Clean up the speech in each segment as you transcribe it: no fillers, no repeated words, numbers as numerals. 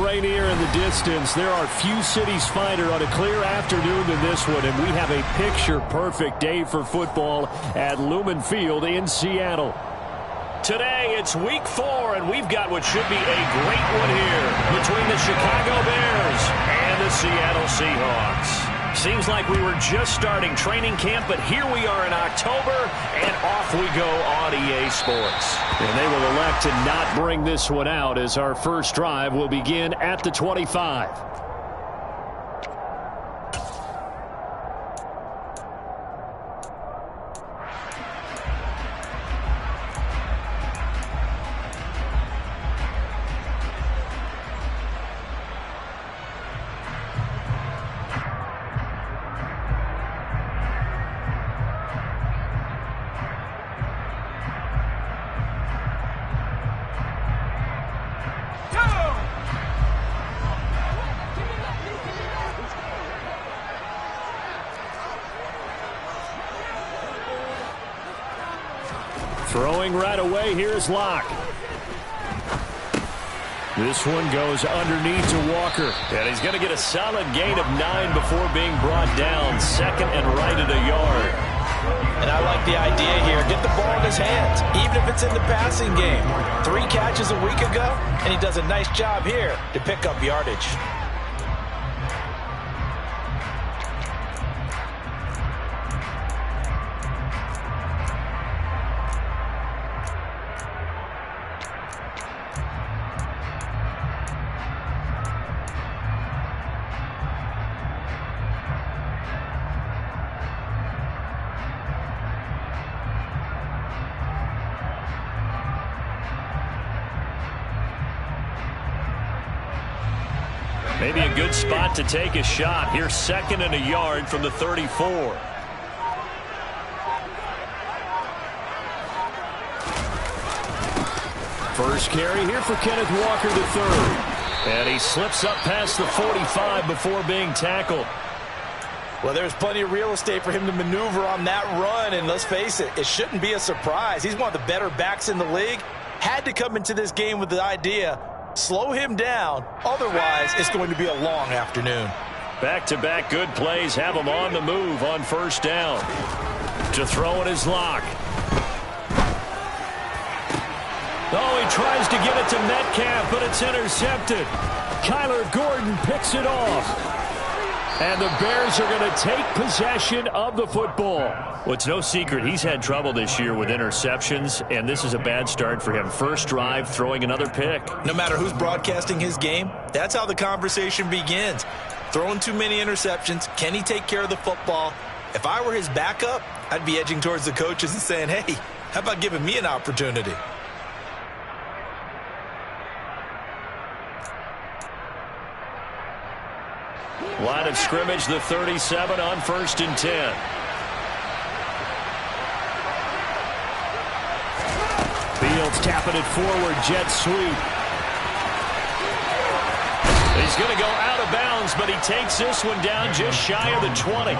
Rainier in the distance. There are few cities finer on a clear afternoon than this one, and we have a picture-perfect day for football at Lumen Field in Seattle. Today, it's week 4, and we've got what should be a great one here between the Chicago Bears and the Seattle Seahawks. Seems like we were just starting training camp, but here we are in October, and off we go on EA Sports. And they will elect to not bring this one out as our first drive will begin at the 25. Throwing right away, here's Bloc. This one goes underneath to Walker. And he's going to get a solid gain of 9 before being brought down. Second and right at a yard. And I like the idea here. Get the ball in his hands, even if it's in the passing game. 3 catches a week ago, and he does a nice job here to pick up yardage. Maybe a good spot to take a shot. Here's second and a yard from the 34. First carry here for Kenneth Walker III. And he slips up past the 45 before being tackled. Well, there's plenty of real estate for him to maneuver on that run, and let's face it, it shouldn't be a surprise. He's one of the better backs in the league. Had to come into this game with the idea, slow him down, otherwise it's going to be a long afternoon. Back-to-back good plays have him on the move on first down. To throw it is Bloc. Oh, he tries to get it to Metcalf, but it's intercepted. Kyler Gordon picks it off. And the Bears are going to take possession of the football. Well, it's no secret he's had trouble this year with interceptions, and this is a bad start for him. First drive, throwing another pick. No matter who's broadcasting his game, that's how the conversation begins. Throwing too many interceptions, can he take care of the football? If I were his backup, I'd be edging towards the coaches and saying, hey, how about giving me an opportunity? Line of scrimmage, the 37 on first and 10. Fields tapping it forward, jet sweep. He's going to go out of bounds, but he takes this one down just shy of the 20.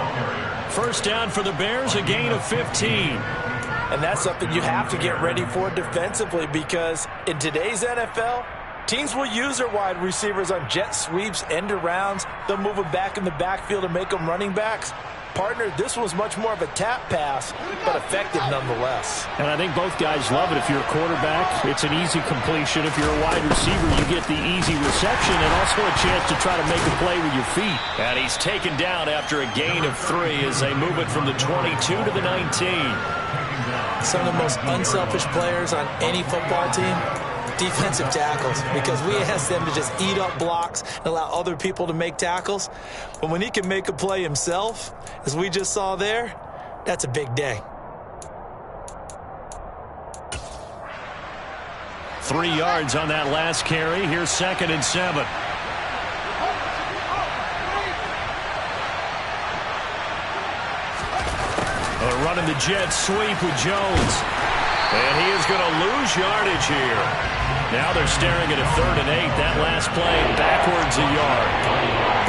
First down for the Bears, a gain of 15. And that's something you have to get ready for defensively, because in today's NFL, teams will use their wide receivers on jet sweeps, end arounds. They'll move them back in the backfield and make them running backs. Partner, this was much more of a tap pass, but effective nonetheless. And I think both guys love it. If you're a quarterback, it's an easy completion. If you're a wide receiver, you get the easy reception and also a chance to try to make a play with your feet. And he's taken down after a gain of 3 as they move it from the 22 to the 19. Some of the most unselfish players on any football team, defensive tackles, because we ask them to just eat up blocks and allow other people to make tackles. But when he can make a play himself, as we just saw there, that's a big day. 3 yards on that last carry. Here's second and 7. Running the jet sweep with Jones. And he is going to lose yardage here. Now they're staring at a 3rd and 8. That last play backwards a yard.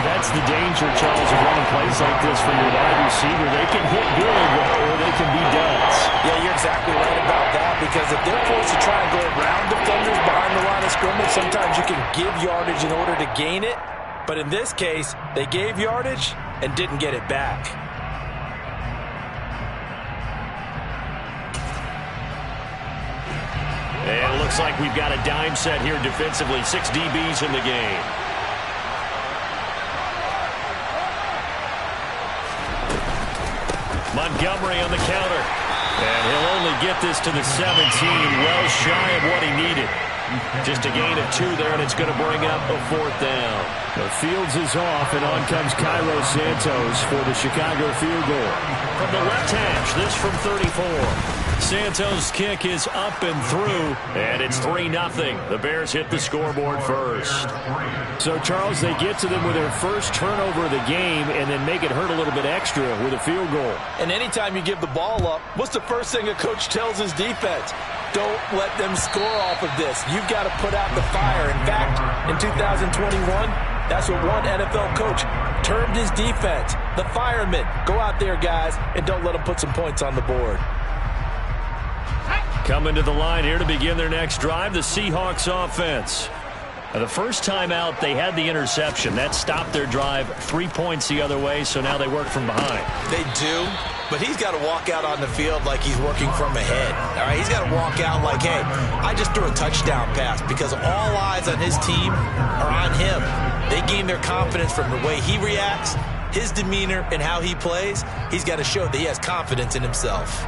That that's the danger, Charles, of running plays like this for your wide receiver. They can hit good, or they can be duds. Yeah, you're exactly right about that, because if they're forced to try and go around defenders behind the line of scrimmage, sometimes you can give yardage in order to gain it. But in this case, they gave yardage and didn't get it back. And it looks like we've got a dime set here defensively. 6 DBs in the game. Montgomery on the counter. And he'll only get this to the 17, well shy of what he needed. Just a gain of 2 there, and it's going to bring up a 4th down. The Fields is off, and on comes Cairo Santos for the Chicago field goal. From the left hash, this from 34. Santos' kick is up and through, and it's 3-0. The Bears hit the scoreboard first. So, Charles, they get to them with their first turnover of the game and then make it hurt a little bit extra with a field goal. And anytime you give the ball up, what's the first thing a coach tells his defense? Don't let them score off of this. You've got to put out the fire. In fact, in 2021, that's what one NFL coach termed his defense. The firemen. Go out there, guys, and don't let them put some points on the board. Coming to the line here to begin their next drive, the Seahawks offense. The first time out, they had the interception. That stopped their drive 3 points the other way, so now they work from behind. They do, but he's got to walk out on the field like he's working from ahead. All right, he's got to walk out like, hey, I just threw a touchdown pass, because all eyes on his team are on him. They gain their confidence from the way he reacts, his demeanor, and how he plays. He's got to show that he has confidence in himself.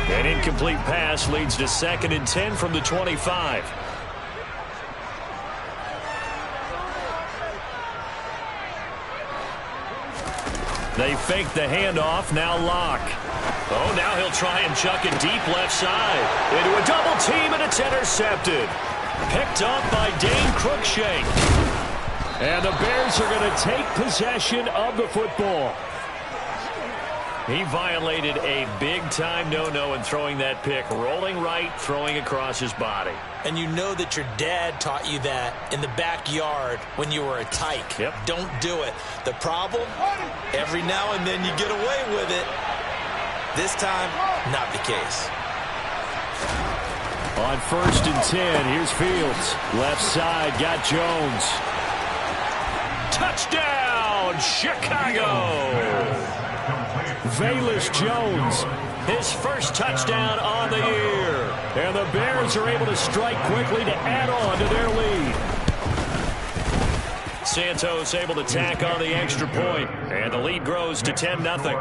An incomplete pass leads to 2nd and 10 from the 25. They fake the handoff, now Lock. Oh, now he'll try and chuck it deep left side. Into a double team, and it's intercepted. Picked up by Dane Cruikshank. And the Bears are going to take possession of the football. He violated a big-time no-no in throwing that pick. Rolling right, throwing across his body. And you know that your dad taught you that in the backyard when you were a tyke. Yep. Don't do it. The problem, every now and then you get away with it. This time, not the case. On 1st and 10, here's Fields. Left side, got Jones. Touchdown, Chicago! Velus Jones, his first touchdown on the year. And the Bears are able to strike quickly to add on to their lead. Santos able to tack on the extra point, and the lead grows to 10-0.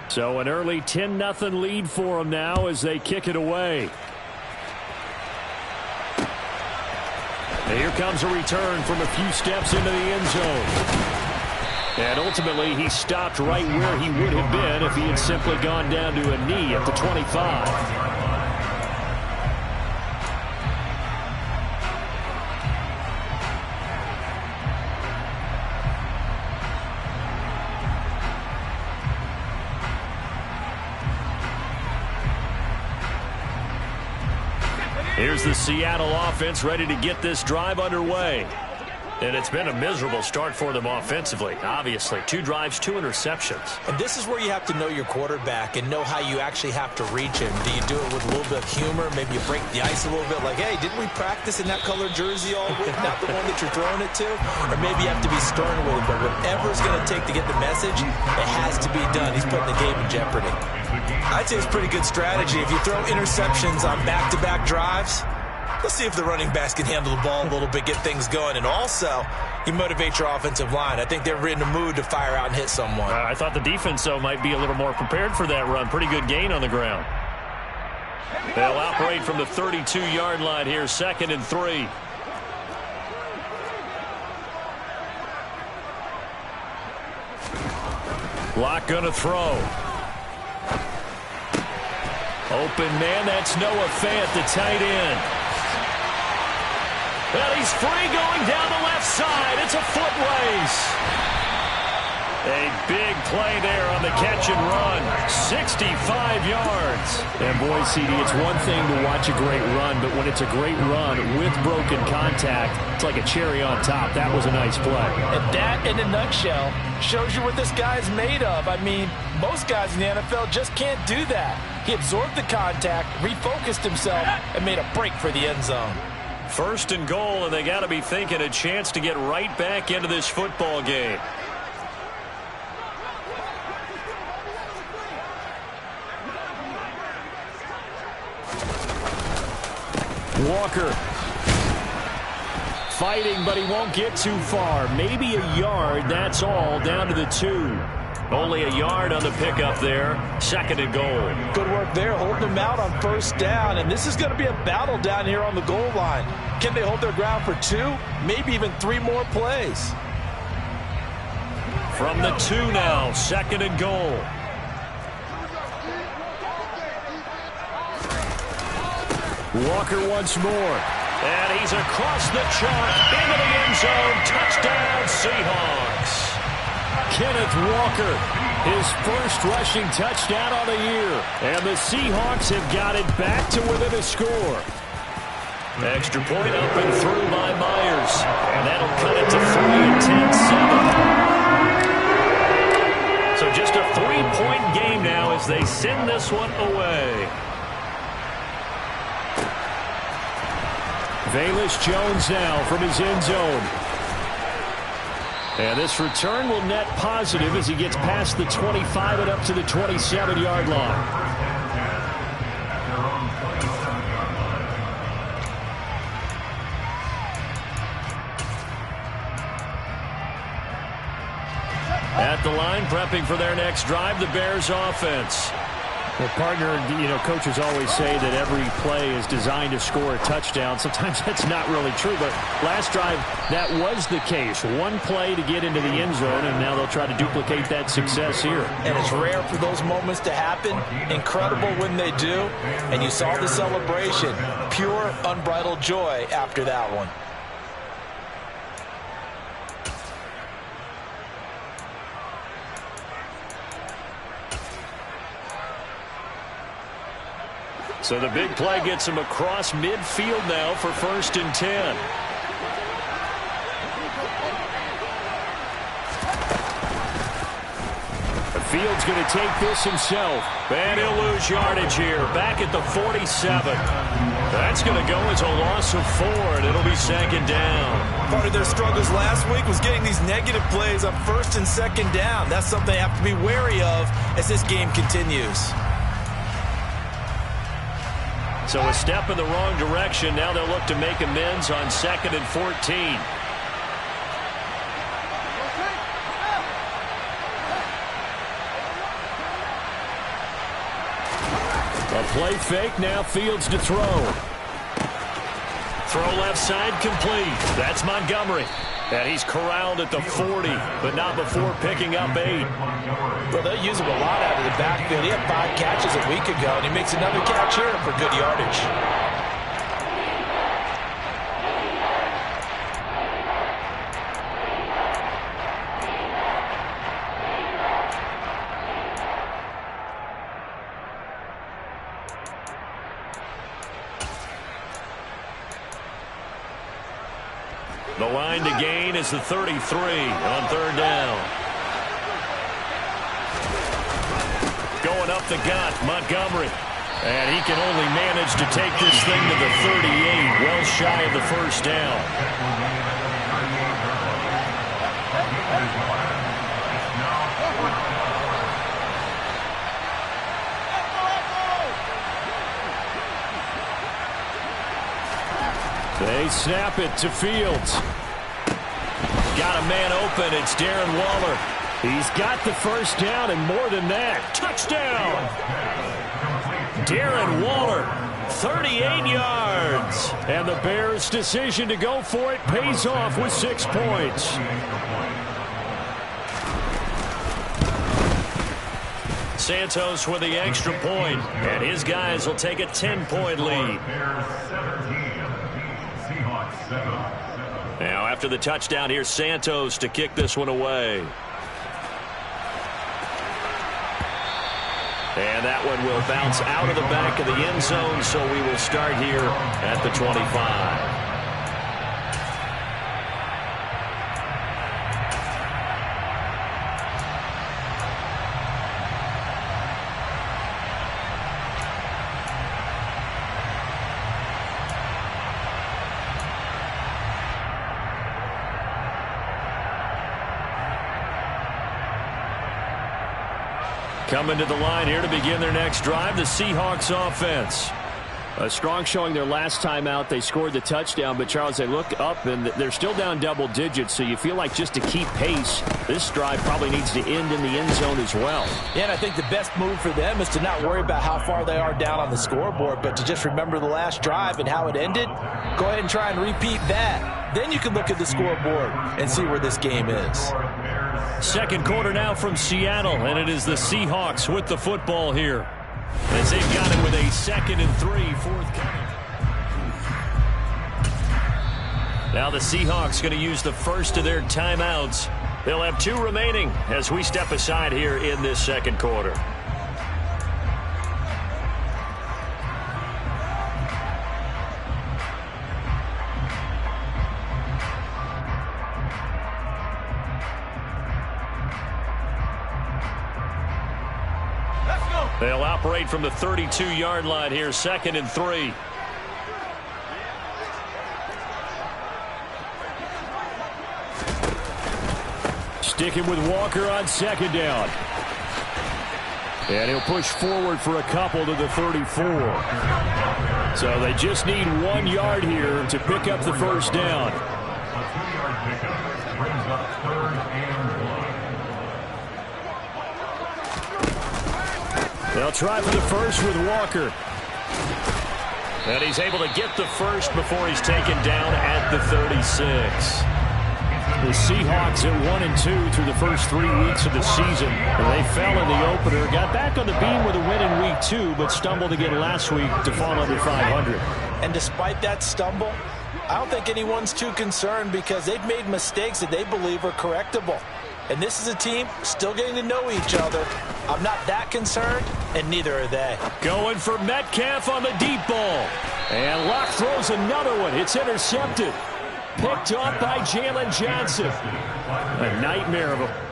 So an early 10-0 lead for them now as they kick it away. And here comes a return from a few steps into the end zone. And ultimately, he stopped right where he would have been if he had simply gone down to a knee at the 25. Here's the Seattle offense ready to get this drive underway. And it's been a miserable start for them offensively, obviously. 2 drives, 2 interceptions. And this is where you have to know your quarterback and know how you actually have to reach him. Do you do it with a little bit of humor? Maybe you break the ice a little bit, like, hey, didn't we practice in that colored jersey all week? Not the one that you're throwing it to? Or maybe you have to be stern with him. But whatever it's going to take to get the message, it has to be done. He's putting the game in jeopardy. I'd say it's pretty good strategy. If you throw interceptions on back-to-back drives, let's see if the running backs can handle the ball a little bit, get things going. And also, you motivate your offensive line. I think they're in the mood to fire out and hit someone. I thought the defense, though, might be a little more prepared for that run. Pretty good gain on the ground. They'll operate from the 32-yard line here, 2nd and 3. Bloc gonna throw. Open man, that's Noah Fant, the tight end. Well, he's free going down the left side. It's a foot race. A big play there on the catch and run. 65 yards. And boy, CD, it's one thing to watch a great run, but when it's a great run with broken contact, it's like a cherry on top. That was a nice play. And that, in a nutshell, shows you what this guy's made of. I mean, most guys in the NFL just can't do that. He absorbed the contact, refocused himself, and made a break for the end zone. First and goal, and they got to be thinking a chance to get right back into this football game. Walker fighting, but he won't get too far. Maybe a yard, that's all, down to the 2. Only a yard on the pickup there. Second and goal. Good work there, holding him out on first down. And this is going to be a battle down here on the goal line. Can they hold their ground for 2, maybe even 3 more plays? From the 2 now, second and goal. Walker once more. And he's across the chalk into the end zone. Touchdown, Seahawks. Kenneth Walker, his first rushing touchdown on the year. And the Seahawks have got it back to within a score. Extra point up and through by Myers. And that'll cut it to 3 and 10-7. So just a 3-point game now as they send this one away. Velus Jones now from his end zone. And this return will net positive as he gets past the 25 and up to the 27-yard line. At the line, prepping for their next drive, the Bears offense. Well, partner, coaches always say that every play is designed to score a touchdown. Sometimes that's not really true, but last drive, that was the case. One play to get into the end zone, and now they'll try to duplicate that success here. And it's rare for those moments to happen. Incredible when they do. And you saw the celebration. Pure, unbridled joy after that one. So the big play gets him across midfield now for 1st and 10. The Field's going to take this himself. And he'll lose yardage here. Back at the 47. That's going to go as a loss of 4, and it'll be 2nd down. Part of their struggles last week was getting these negative plays on 1st and 2nd down. That's something they have to be wary of as this game continues. So a step in the wrong direction. Now they'll look to make amends on 2nd and 14. A play fake. Now Fields to throw. Throw left side complete. That's Montgomery. And he's corralled at the 40, but not before picking up 8. Well, they'll use him a lot out of the backfield. He had 5 catches a week ago, and he makes another catch here for good yardage. The line to gain is the 33 on 3rd down. Going up the gut, Montgomery. And he can only manage to take this thing to the 38, well shy of the 1st down. They snap it to Fields. Got a man open. It's Darren Waller. He's got the 1st down and more than that. Touchdown! Darren Waller, 38 yards. And the Bears' decision to go for it pays off with 6 points. Santos with the extra point, and his guys will take a 10-point lead. Now, after the touchdown, here's Santos to kick this one away. And that one will bounce out of the back of the end zone, so we will start here at the 25. Coming to the line here to begin their next drive, the Seahawks offense. A strong showing their last time out. They scored the touchdown, but, Charles, they look up, and they're still down double digits, so you feel like just to keep pace, this drive probably needs to end in the end zone as well. Yeah, and I think the best move for them is to not worry about how far they are down on the scoreboard, but to just remember the last drive and how it ended. Go ahead and try and repeat that. Then you can look at the scoreboard and see where this game is. Second quarter now from Seattle, and it is the Seahawks with the football here. As they've got it with a 2nd and 3, forthcoming. Now the Seahawks going to use the first of their timeouts. They'll have 2 remaining as we step aside here in this second quarter. They'll operate from the 32-yard line here, 2nd and 3. Sticking with Walker on 2nd down. And he'll push forward for a couple to the 34. So they just need 1 yard here to pick up the first down. They'll try for the first with Walker. And he's able to get the first before he's taken down at the 36. The Seahawks at 1-2 through the first 3 weeks of the season. They fell in the opener, got back on the beam with a win in week 2, but stumbled again last week to fall under 500. And despite that stumble, I don't think anyone's too concerned because they've made mistakes that they believe are correctable. And this is a team still getting to know each other. I'm not that concerned, and neither are they. Going for Metcalf on the deep ball. And Locke throws another one. It's intercepted. Picked off by Jalen Johnson. A nightmare of a...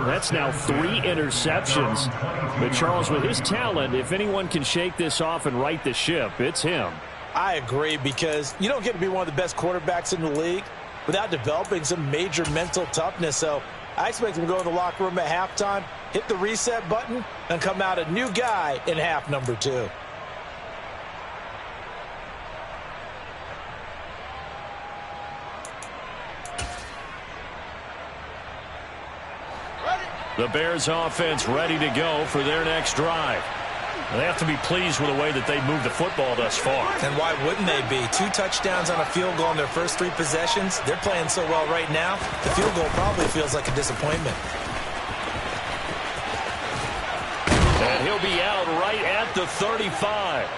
That's now 3 interceptions. But Charles, with his talent, if anyone can shake this off and right the ship, it's him. I agree, because you don't get to be one of the best quarterbacks in the league without developing some major mental toughness. So I expect him to go in the locker room at halftime, hit the reset button, and come out a new guy in half number 2. The Bears offense ready to go for their next drive. They have to be pleased with the way that they've moved the football thus far. And why wouldn't they be? 2 touchdowns on a field goal in their first 3 possessions. They're playing so well right now, the field goal probably feels like a disappointment. And he'll be out right at the 35.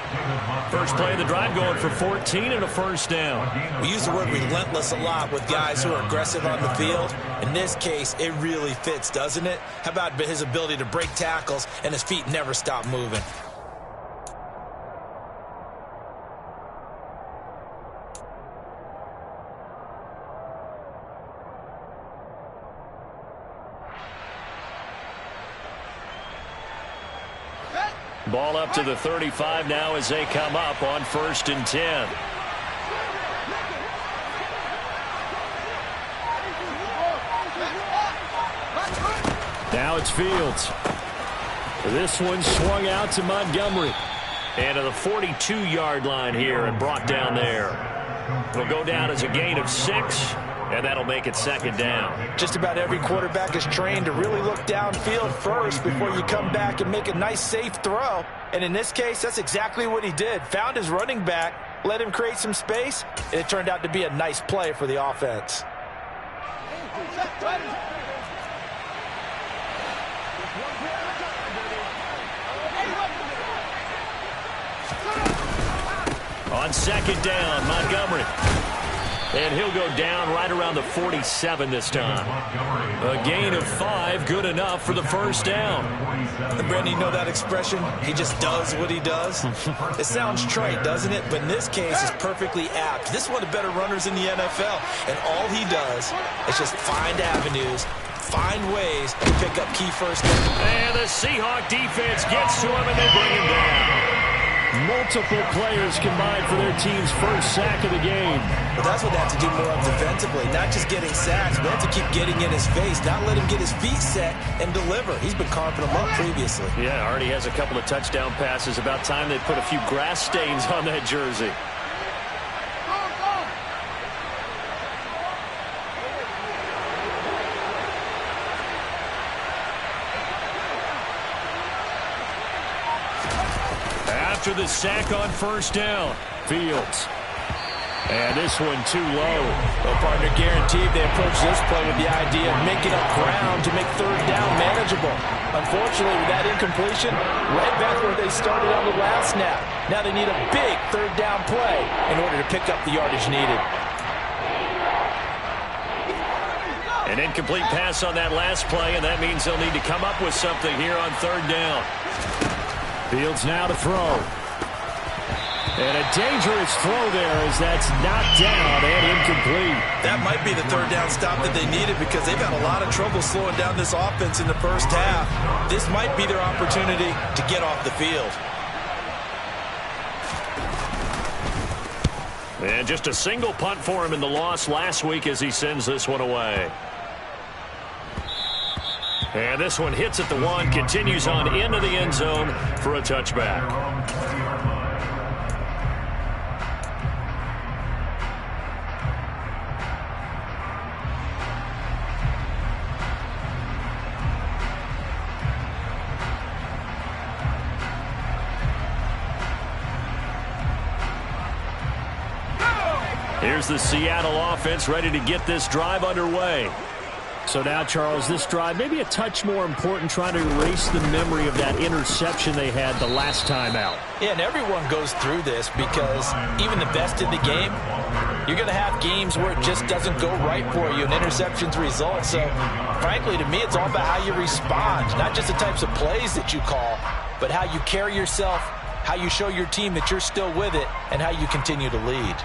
First play of the drive going for 14 and a first down. We use the word relentless a lot with guys who are aggressive on the field. In this case, it really fits, doesn't it? How about his ability to break tackles and his feet never stop moving? Ball up to the 35 now as they come up on 1st and 10. Now it's Fields. This one swung out to Montgomery. And to the 42-yard line here and brought down there. It'll go down as a gain of 6. And that'll make it second down. Just about every quarterback is trained to really look downfield first before you come back and make a nice, safe throw. And in this case, that's exactly what he did. Found his running back, let him create some space, and it turned out to be a nice play for the offense. On second down, Montgomery. And he'll go down right around the 47 this time. A gain of 5, good enough for the first down. And Brandon, you know that expression? He just does what he does. It sounds trite, doesn't it? But in this case, it's perfectly apt. This is one of the better runners in the NFL. And all he does is just find avenues, find ways to pick up key first downs. And the Seahawk defense gets to him and they bring him down. Multiple players combined for their team's first sack of the game. But that's what they have to do more of defensively. Not just getting sacks, but they have to keep getting in his face, not let him get his feet set and deliver. He's been carving them up previously. Yeah, already has a couple of touchdown passes. About time they put a few grass stains on that jersey. After the sack on first down, Fields. And this one too low. Well, partner, guaranteed they approach this play with the idea of making up ground to make third down manageable. Unfortunately, with that incompletion, right back where they started on the last snap. Now they need a big third down play in order to pick up the yardage needed. An incomplete pass on that last play, and that means they'll need to come up with something here on third down. Fields now to throw. And a dangerous throw there as that's knocked down and incomplete. That might be the third down stop that they needed because they've had a lot of trouble slowing down this offense in the first half. This might be their opportunity to get off the field. And just a single punt for him in the loss last week as he sends this one away. And this one hits at the 1, continues on into the end zone for a touchback. Here's the Seattle offense ready to get this drive underway. So now, Charles, this drive maybe a touch more important, trying to erase the memory of that interception they had the last time out. Yeah, and everyone goes through this because even the best in the game, you're going to have games where it just doesn't go right for you and interceptions result. So, frankly, to me, it's all about how you respond, not just the types of plays that you call, but how you carry yourself, how you show your team that you're still with it, and how you continue to lead.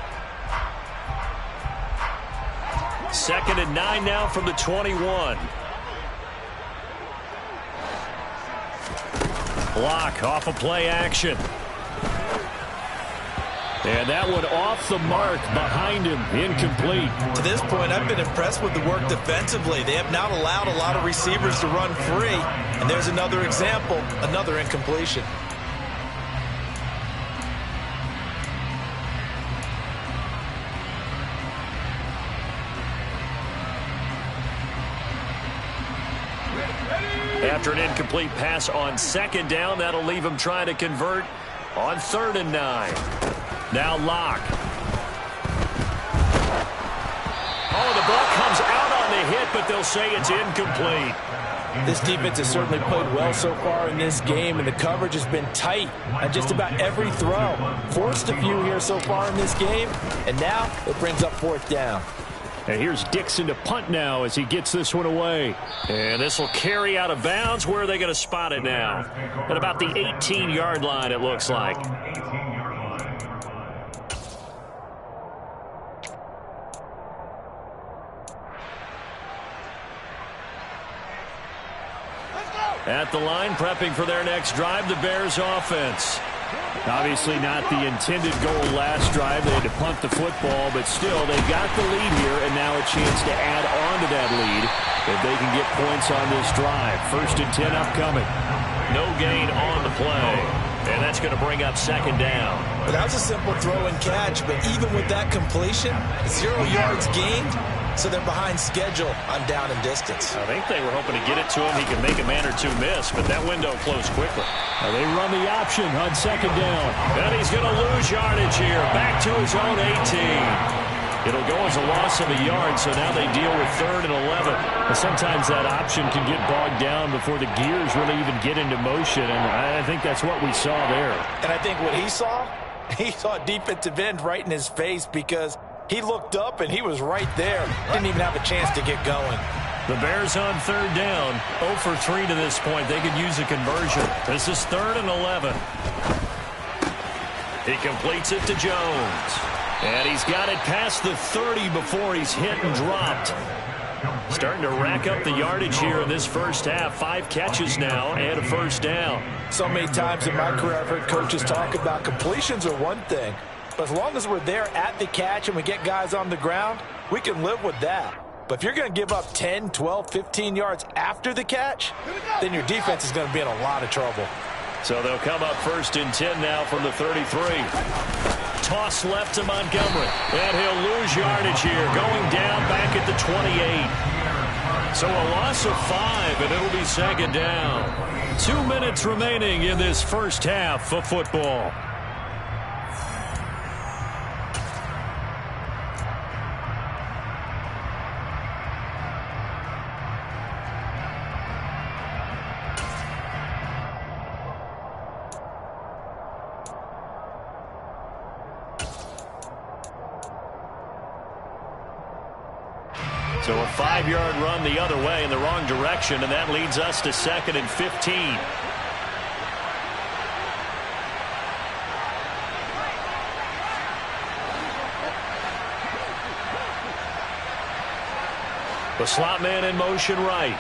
2nd and 9 now from the 21. Block off of play action. And that one off the mark behind him, incomplete. To this point, I've been impressed with the work defensively. They have not allowed a lot of receivers to run free. And there's another example, another incompletion. After an incomplete pass on 2nd down, that'll leave him trying to convert on 3rd and 9. Now Locke. Oh, the ball comes out on the hit, but they'll say it's incomplete. This defense has certainly played well so far in this game, and the coverage has been tight on just about every throw. Forced a few here so far in this game, and now it brings up 4th down. And here's Dixon to punt now as he gets this one away. And this will carry out of bounds. Where are they going to spot it now? At about the 18-yard line, it looks like. At the line, prepping for their next drive, the Bears offense. Obviously not the intended goal last drive. They had to punt the football, but still, they got the lead here, and now a chance to add on to that lead if they can get points on this drive. 1st and 10 upcoming. No gain on the play. And that's going to bring up second down. But that was a simple throw and catch, but even with that completion, 0 yards gained, so they're behind schedule on down and distance. I think they were hoping to get it to him. He could make a man or two miss, but that window closed quickly. Now they run the option on second down. And he's going to lose yardage here. Back to his own 18. It'll go as a loss of a yard, so now they deal with 3rd and 11. And sometimes that option can get bogged down before the gears really even get into motion, and I think that's what we saw there. And I think what he saw a defensive end right in his face because he looked up and he was right there. Didn't even have a chance to get going. The Bears on 3rd down, 0 for 3 to this point. They could use a conversion. This is 3rd and 11. He completes it to Jones. And he's got it past the 30 before he's hit and dropped. Starting to rack up the yardage here in this first half. 5 catches now and a first down. So many times in my career I've heard coaches talk about completions are one thing. But as long as we're there at the catch and we get guys on the ground, we can live with that. But if you're going to give up 10, 12, 15 yards after the catch, then your defense is going to be in a lot of trouble. So they'll come up 1st and 10 now from the 33. Toss left to Montgomery. And he'll lose yardage here. Going down back at the 28. So a loss of 5, and it'll be second down. 2 minutes remaining in this first half of football. So a 5-yard run the other way in the wrong direction, and that leads us to 2nd and 15. The slot man in motion right.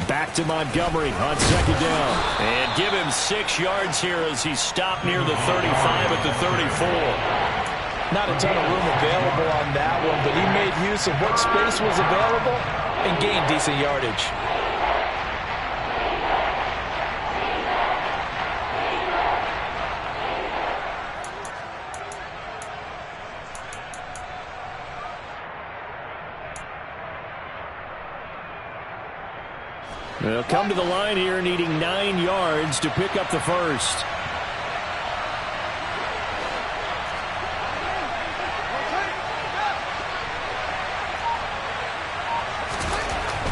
Back to Montgomery on second down. And give him 6 yards here as he's stopped near the 35 at the 34. Not a ton of room available on that one, but he made use of what space was available and gained decent yardage. They'll come to the line here needing 9 yards to pick up the first.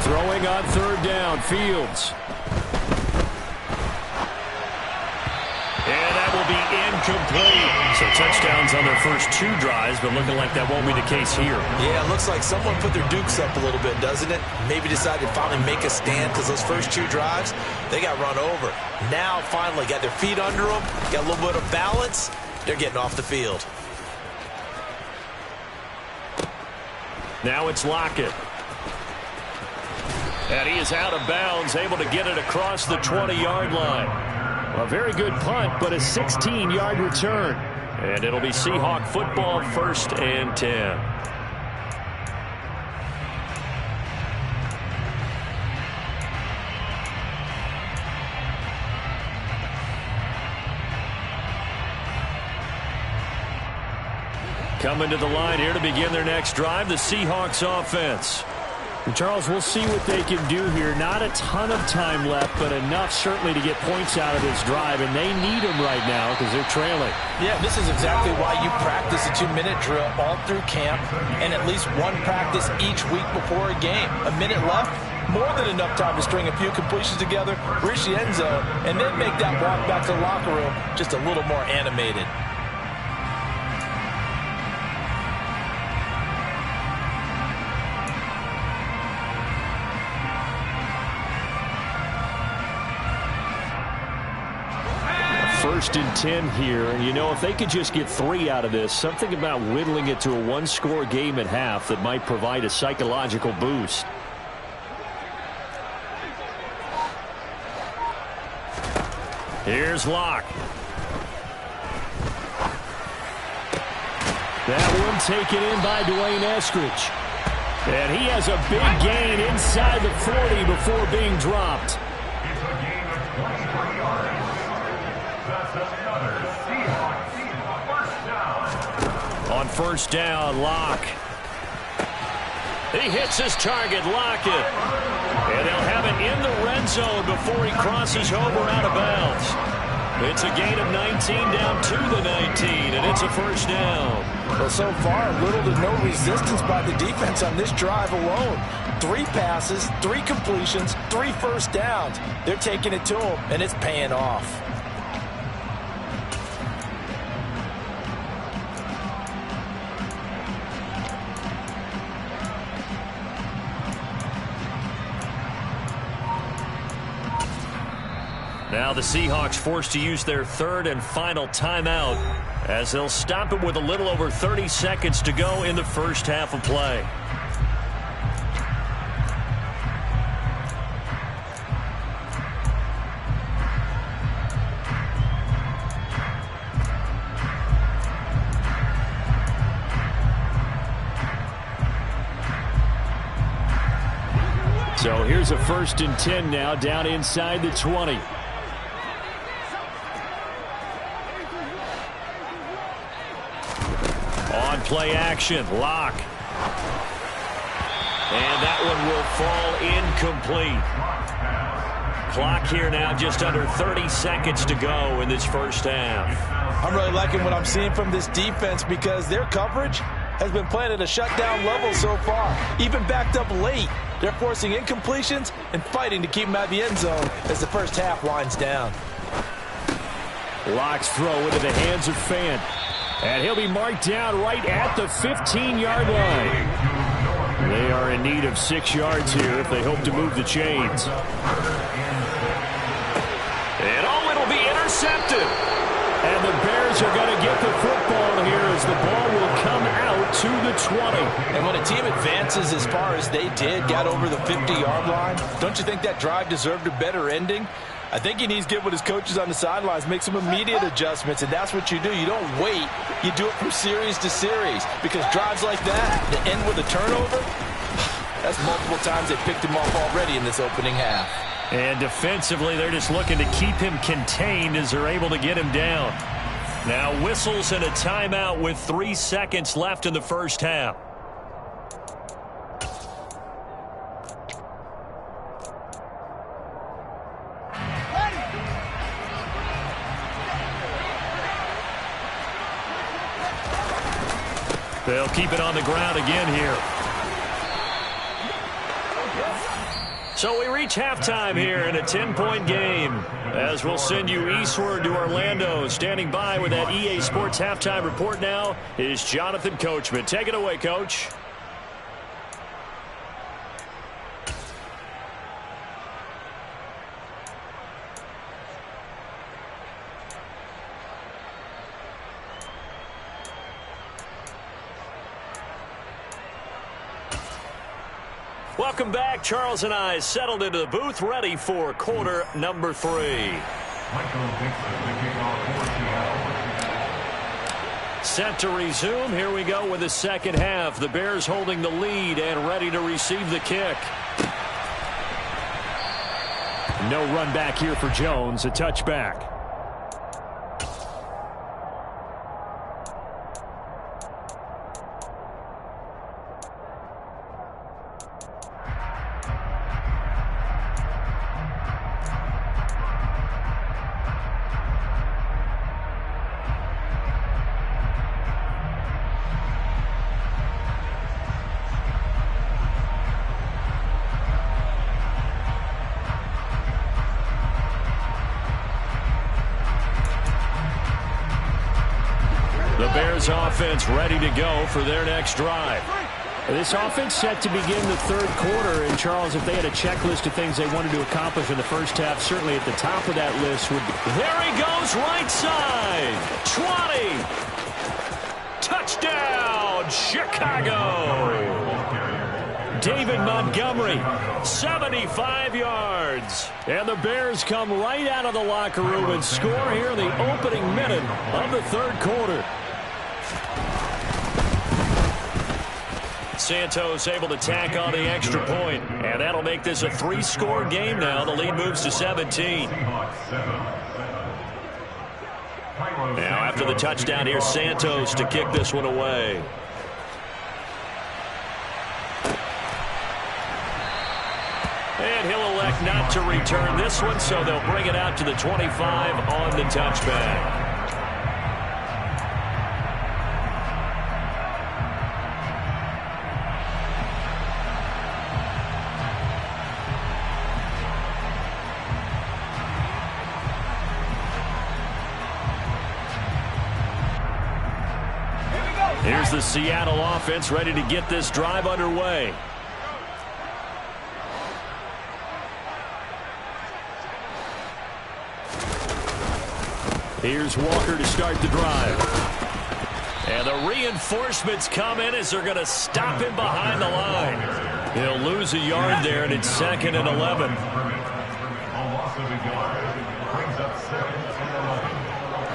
Throwing on 3rd down, Fields. And that will be incomplete. So touchdowns on their first 2 drives, but looking like that won't be the case here. Yeah, it looks like someone put their dukes up a little bit, doesn't it? Maybe decided to finally make a stand because those first 2 drives, they got run over. Now finally got their feet under them, got a little bit of balance. They're getting off the field. Now it's Lockett. And he is out of bounds, able to get it across the 20-yard line. A very good punt, but a 16-yard return. And it'll be Seahawk football, 1st and 10. Coming to the line here to begin their next drive, the Seahawks offense. And Charles, we'll see what they can do here. Not a ton of time left, but enough certainly to get points out of this drive, and they need them right now because they're trailing. Yeah, this is exactly why you practice a 2-minute drill all through camp and at least one practice each week before a game. A minute left, more than enough time to string a few completions together, reach the end zone, and then make that walk back to the locker room just a little more animated. First and 10 here, and you know, if they could just get 3 out of this, something about whittling it to a 1-score game at half that might provide a psychological boost. Here's Locke. That one taken in by Dwayne Eskridge. And he has a big gain inside the 40 before being dropped. It's a gain of 23 yards. That's another Seahawks first down. On first down, Bloc. He hits his target, Lockett. And they'll have it in the red zone before he crosses over out of bounds. It's a gain of 19 down to the 19, and it's a first down. Well, so far, little to no resistance by the defense on this drive alone. 3 passes, 3 completions, 3 first downs. They're taking it to him, and it's paying off. Now the Seahawks forced to use their third and final timeout as they'll stop it with a little over 30 seconds to go in the first half of play. So here's a 1st and 10 now down inside the 20. On play action, Bloc. And that one will fall incomplete. Clock here now just under 30 seconds to go in this first half. I'm really liking what I'm seeing from this defense because their coverage has been playing at a shutdown level so far. Even backed up late, they're forcing incompletions and fighting to keep them out of the end zone as the first half winds down. Bloc's throw into the hands of Fant. And he'll be marked down right at the 15-yard line. They are in need of 6 yards here if they hope to move the chains. And it'll be intercepted. And the Bears are going to get the football here as the ball will come out to the 20. And when a team advances as far as they did, got over the 50-yard line, don't you think that drive deserved a better ending? I think he needs to get with his coaches on the sidelines, make some immediate adjustments, and that's what you do. You don't wait. You do it from series to series because drives like that, that end with a turnover, that's multiple times they picked him off already in this opening half. And defensively, they're just looking to keep him contained as they're able to get him down. Now whistles and a timeout with 3 seconds left in the first half. They'll keep it on the ground again here. So we reach halftime here in a 10-point game as we'll send you eastward to Orlando. Standing by with that EA Sports halftime report now is Jonathan Coachman. Take it away, Coach. Welcome back. Charles and I settled into the booth, ready for quarter number 3. Set to resume. Here we go with the second half. The Bears holding the lead and ready to receive the kick. No run back here for Jones. A touchback. Bears offense ready to go for their next drive. This offense set to begin the third quarter. And, Charles, if they had a checklist of things they wanted to accomplish in the first half, certainly at the top of that list would be... There he goes, right side. 20. Touchdown, Chicago. David Montgomery, 75 yards. And the Bears come right out of the locker room and score here in the opening minute of the third quarter. Santos able to tack on the extra point, and that'll make this a 3-score game now. The lead moves to 17. Now after the touchdown, here's Santos to kick this one away. And he'll elect not to return this one, so they'll bring it out to the 25 on the touchback. Here's the Seattle offense ready to get this drive underway. Here's Walker to start the drive. And the reinforcements come in as they're going to stop him behind the line. He'll lose a yard there, and it's 2nd and 11. A loss of a yard brings up 2nd and 11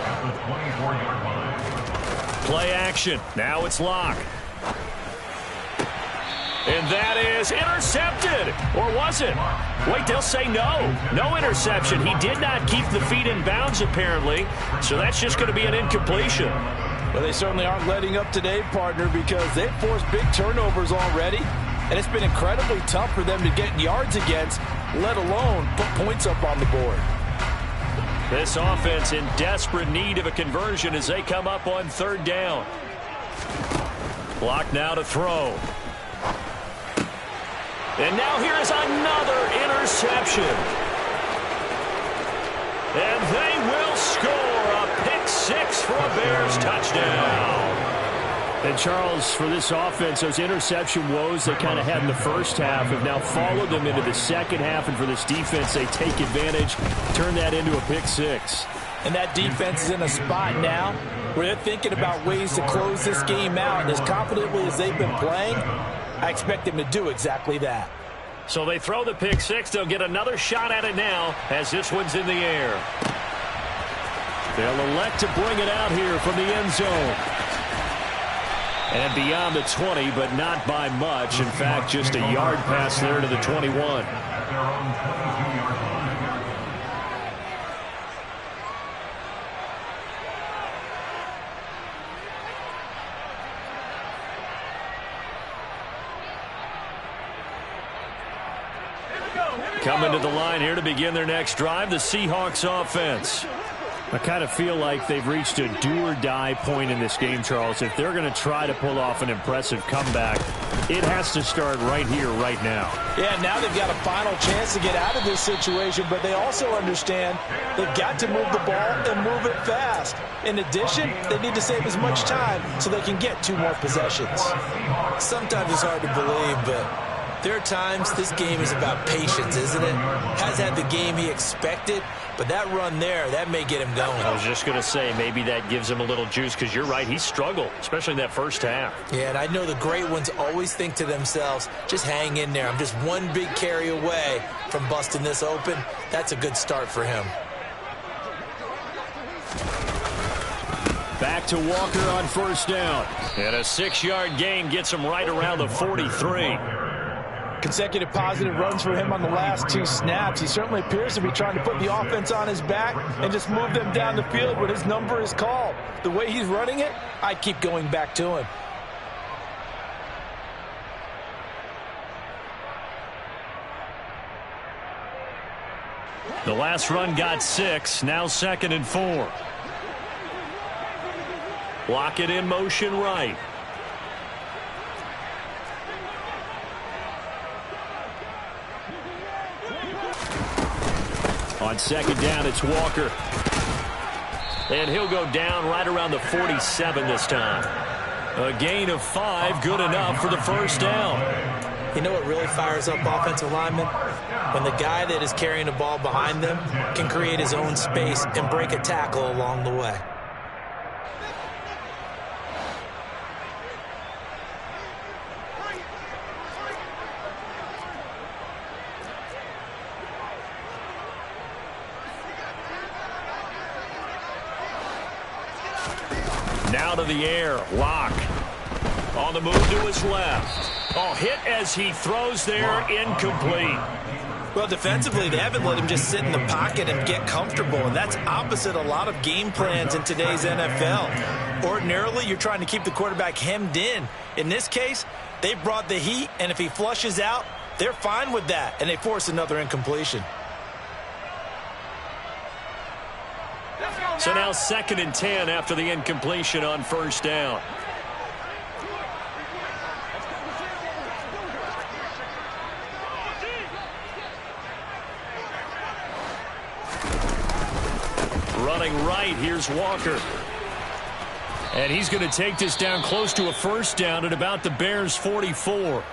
at the 24-yard line. Play action. Now it's Bloc. And that is intercepted. Or was it? Wait, they'll say no. No interception. He did not keep the feet in bounds, apparently. So that's just going to be an incompletion. Well, they certainly aren't letting up today, partner, because they've forced big turnovers already. And it's been incredibly tough for them to get yards against, let alone put points up on the board. This offense in desperate need of a conversion as they come up on 3rd down. Bloc now to throw. And now here's another interception. And they will score a pick-6 for a Bears touchdown. And, Charles, for this offense, those interception woes they kind of had in the first half have now followed them into the second half. And for this defense, they take advantage, turn that into a pick-6. And that defense is in a spot now where they're thinking about ways to close this game out. And as confidently as they've been playing, I expect them to do exactly that. So they throw the pick-6. They'll get another shot at it now as this one's in the air. They'll elect to bring it out here from the end zone. And beyond the 20, but not by much. In fact, just a yard pass there to the 21. Coming to the line here to begin their next drive, the Seahawks offense. I kind of feel like they've reached a do-or-die point in this game, Charles. If they're going to try to pull off an impressive comeback, it has to start right here, right now. Yeah, now they've got a final chance to get out of this situation, but they also understand they've got to move the ball and move it fast. In addition, they need to save as much time so they can get 2 more possessions. Sometimes it's hard to believe, but there are times this game is about patience, isn't it? Has had the game he expected, but that run there, that may get him going. I was just going to say, maybe that gives him a little juice, because you're right, he struggled, especially in that first half. Yeah, and I know the great ones always think to themselves, just hang in there. I'm just one big carry away from busting this open. That's a good start for him. Back to Walker on 1st down. And a 6-yard gain gets him right around the 43. Consecutive positive runs for him on the last 2 snaps. He certainly appears to be trying to put the offense on his back and just move them down the field when his number is called. The way he's running it, I keep going back to him. The last run got 6, now 2nd and 4. Block it in motion right. On 2nd down, it's Walker. And he'll go down right around the 47 this time. A gain of 5, good enough for the 1st down. You know what really fires up offensive linemen? When the guy that is carrying the ball behind them can create his own space and break a tackle along the way. Now to the air, Bloc. On the move to his left. Oh, hit as he throws there, incomplete. Well, defensively, they haven't let him just sit in the pocket and get comfortable, and that's opposite a lot of game plans in today's NFL. Ordinarily, you're trying to keep the quarterback hemmed in. In this case, they brought the heat, and if he flushes out, they're fine with that, and they force another incompletion. So now 2nd and 10 after the incompletion on first down. Running right, here's Walker. And he's going to take this down close to a first down at about the Bears' 44.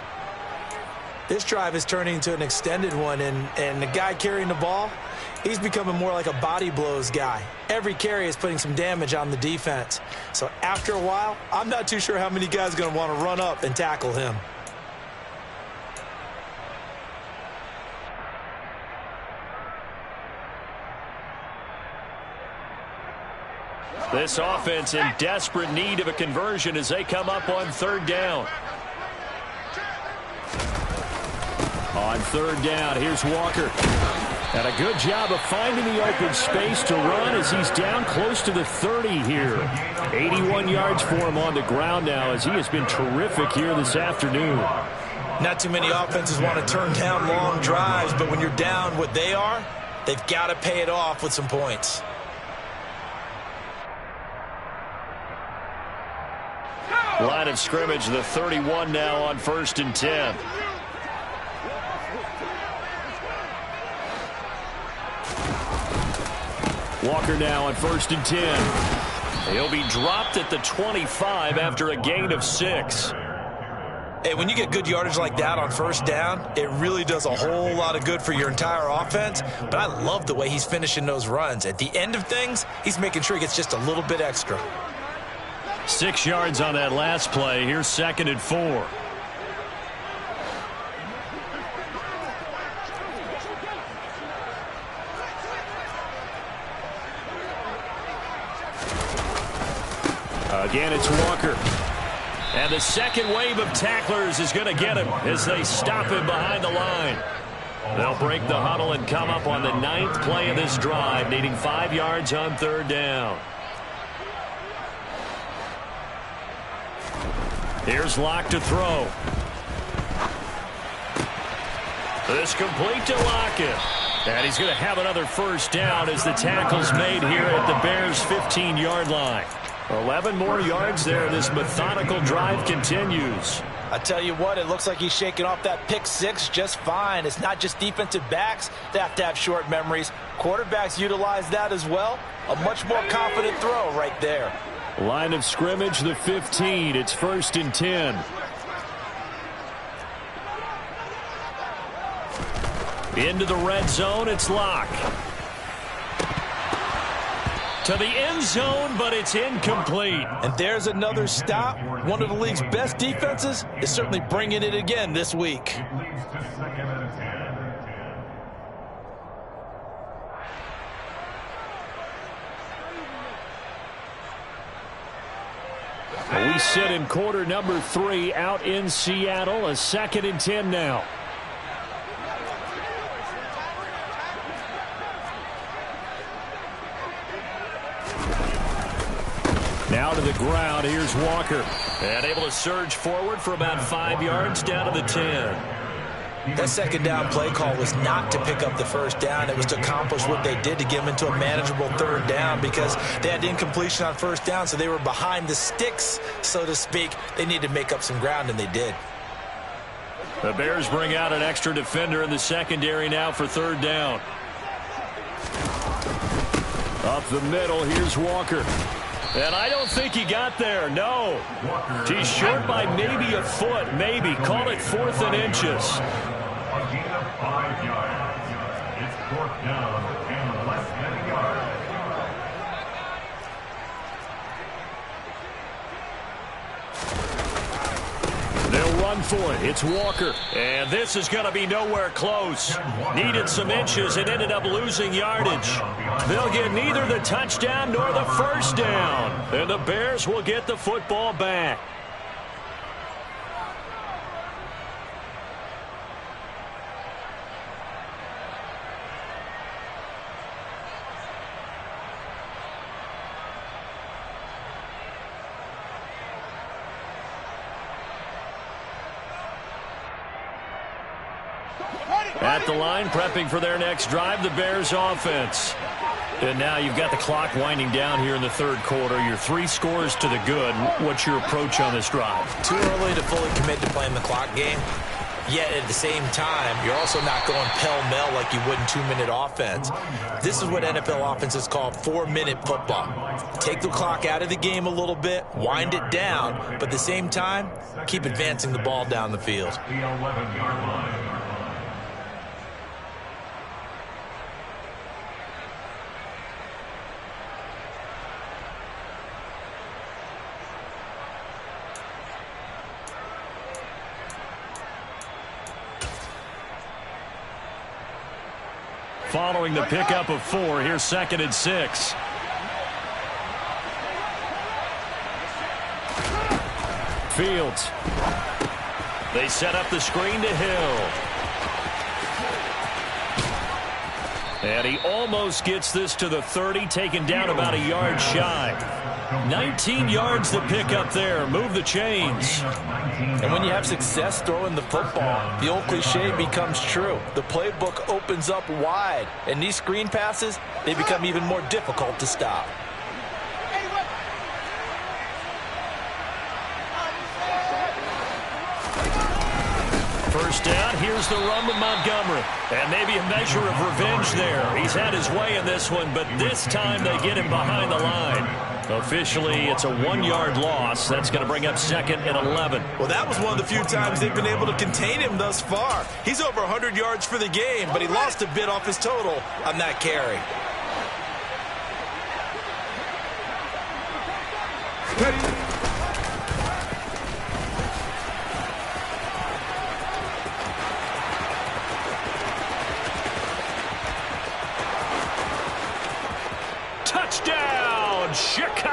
This drive is turning into an extended one, and the guy carrying the ball, he's becoming more like a body blows guy. Every carry is putting some damage on the defense. So after a while, I'm not too sure how many guys are going to want to run up and tackle him. This offense in desperate need of a conversion as they come up on 3rd down. On 3rd down, here's Walker. And a good job of finding the open space to run as he's down close to the 30 here. 81 yards for him on the ground now as he has been terrific here this afternoon. Not too many offenses want to turn down long drives, but when you're down what they are, they've got to pay it off with some points. Line of scrimmage, the 31 now on 1st and 10. Walker now on 1st and 10. He'll be dropped at the 25 after a gain of 6. Hey, when you get good yardage like that on first down, it really does a whole lot of good for your entire offense. But I love the way he's finishing those runs. At the end of things, he's making sure he gets just a little bit extra. 6 yards on that last play. Here's 2nd and 4. Again, it's Walker. And the second wave of tacklers is going to get him as they stop him behind the line. They'll break the huddle and come up on the 9th play of this drive, needing 5 yards on 3rd down. Here's Locke to throw. This complete to Lockett. And he's going to have another first down as the tackle's made here at the Bears' 15-yard line. 11 more yards there. This methodical drive continues. I tell you what, it looks like he's shaking off that pick 6 just fine. It's not just defensive backs that have to have short memories. Quarterbacks utilize that as well. A much more confident throw right there. Line of scrimmage, the 15. It's 1st and 10. Into the red zone, it's Locke. To the end zone, but it's incomplete. And there's another stop. One of the league's best defenses is certainly bringing it again this week. It leads to 2nd and 10. We sit in quarter number 3 out in Seattle. A 2nd and 10 now. Now to the ground. Here's Walker. And able to surge forward for about 5 yards down to the 10. That second down play call was not to pick up the first down. It was to accomplish what they did to get them into a manageable 3rd down because they had incompletion on first down, so they were behind the sticks, so to speak. They needed to make up some ground, and they did. The Bears bring out an extra defender in the secondary now for 3rd down. Up the middle, here's Walker. And I don't think he got there, no. He's short by maybe a foot, maybe. Call it 4th and inches. A gain of 5 yards. It's 4th down and less than a yard. They'll run for it. It's Walker. And this is going to be nowhere close. Needed some inches and ended up losing yardage. They'll get neither the touchdown nor the first down. And the Bears will get the football back. At the line, prepping for their next drive, the Bears offense. And now you've got the clock winding down here in the third quarter. You're 3 scores to the good. What's your approach on this drive? Too early to fully commit to playing the clock game. Yet at the same time, you're also not going pell-mell like you would in 2-minute offense. This is what NFL offenses call 4-minute football. Take the clock out of the game a little bit, wind it down, but at the same time, keep advancing the ball down the field. The 11-yard line. Following the pickup of 4, here's 2nd and 6. Fields. They set up the screen to Hill. And he almost gets this to the 30, taken down about a yard shy. 19 yards to pick up there. Move the chains. And when you have success throwing the football, the old cliche becomes true. The playbook opens up wide, and these screen passes, they become even more difficult to stop. First down, here's the run to Montgomery. And maybe a measure of revenge there. He's had his way in this one, but this time they get him behind the line. Officially, it's a 1-yard loss. That's going to bring up 2nd and 11. Well, that was one of the few times they've been able to contain him thus far. He's over 100 yards for the game, but he lost a bit off his total on that carry. Touchdown, Chicago!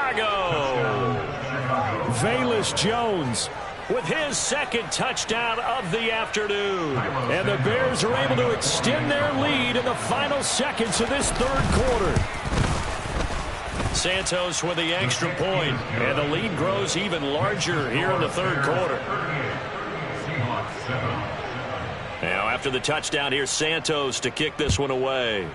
Velus Jones with his 2nd touchdown of the afternoon. And the Bears are able to extend their lead in the final seconds of this third quarter. Santos with the extra point, and the lead grows even larger here in the third quarter. Now after the touchdown, here's Santos to kick this one away.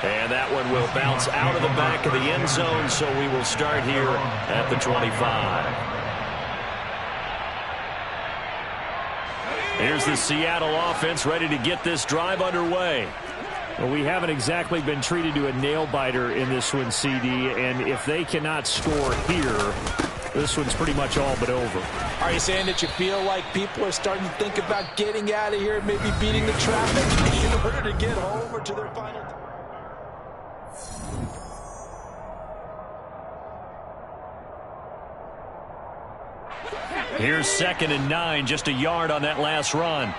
And that one will bounce out of the back of the end zone, so we will start here at the 25. Here's the Seattle offense ready to get this drive underway. Well, we haven't exactly been treated to a nail-biter in this one, CD, and if they cannot score here, this one's pretty much all but over. Are you saying that you feel like people are starting to think about getting out of here and maybe beating the traffic in order to get over to their final? Here's 2nd and 9, just a yard on that last run.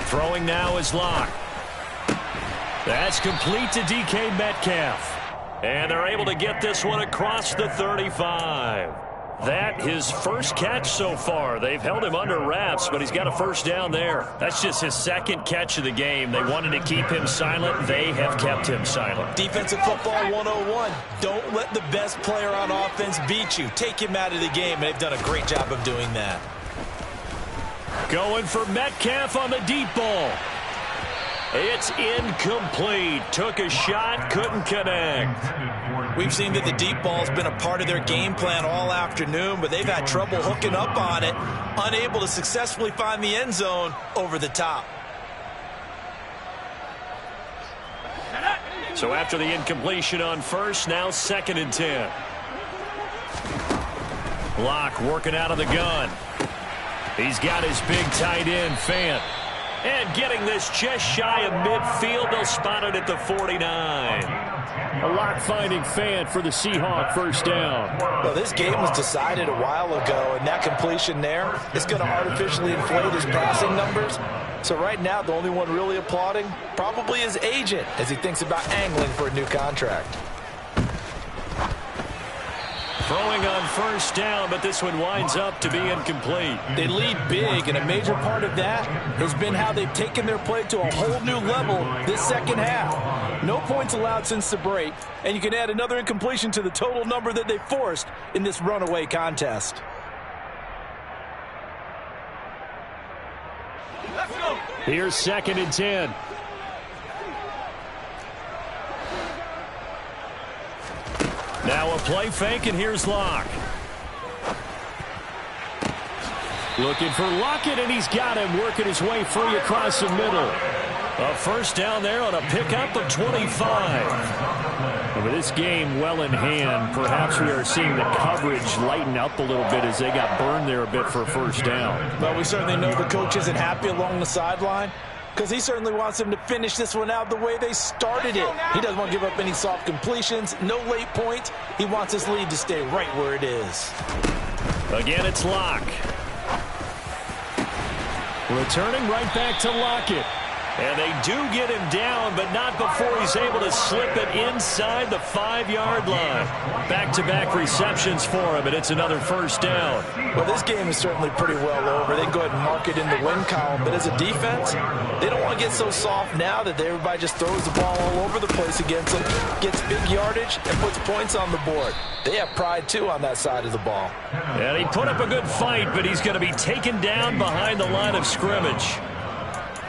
Throwing now is Bloc. That's complete to DK Metcalf. And they're able to get this one across the 35. That his first catch so far. They've held him under wraps, but he's got a first down there. That's just his 2nd catch of the game. They wanted to keep him silent. They have kept him silent. Defensive football 101. Don't let the best player on offense beat you. Take him out of the game, and they've done a great job of doing that. Going for Metcalf on the deep ball. It's incomplete. Took a shot, couldn't connect. We've seen that the deep ball's been a part of their game plan all afternoon, but they've had trouble hooking up on it, unable to successfully find the end zone over the top. So after the incompletion on first, now 2nd and 10. Bloc working out of the gun. He's got his big tight end, Fant. And getting this just shy of midfield, they'll spot it at the 49. A lot finding Fant for the Seahawk first down. Well, this game was decided a while ago, and that completion there is going to artificially inflate his passing numbers. So right now, the only one really applauding probably his agent as he thinks about angling for a new contract. Throwing on first down, but this one winds up to be incomplete. They lead big, and a major part of that has been how they've taken their play to a whole new level this second half. No points allowed since the break, and you can add another incompletion to the total number that they forced in this runaway contest. Here's 2nd and 10. Now a play fake, and here's Locke. Looking for Lockett, and he's got him working his way free across the middle. A first down there on a pickup of 25. With this game well in hand, perhaps we are seeing the coverage lighten up a little bit as they got burned there a bit for a first down. Well, we certainly know the coach isn't happy along the sideline because he certainly wants them to finish this one out the way they started it. He doesn't want to give up any soft completions, no late points. He wants his lead to stay right where it is. Again, it's Locke. Returning right back to Lockett. And they do get him down, but not before he's able to slip it inside the 5-yard line. Back-to-back receptions for him, and it's another first down. Well, this game is certainly pretty well over. They can go ahead and mark it in the win column, but as a defense, they don't want to get so soft now that everybody just throws the ball all over the place against them, gets big yardage, and puts points on the board. They have pride, too, on that side of the ball. And he put up a good fight, but he's going to be taken down behind the line of scrimmage.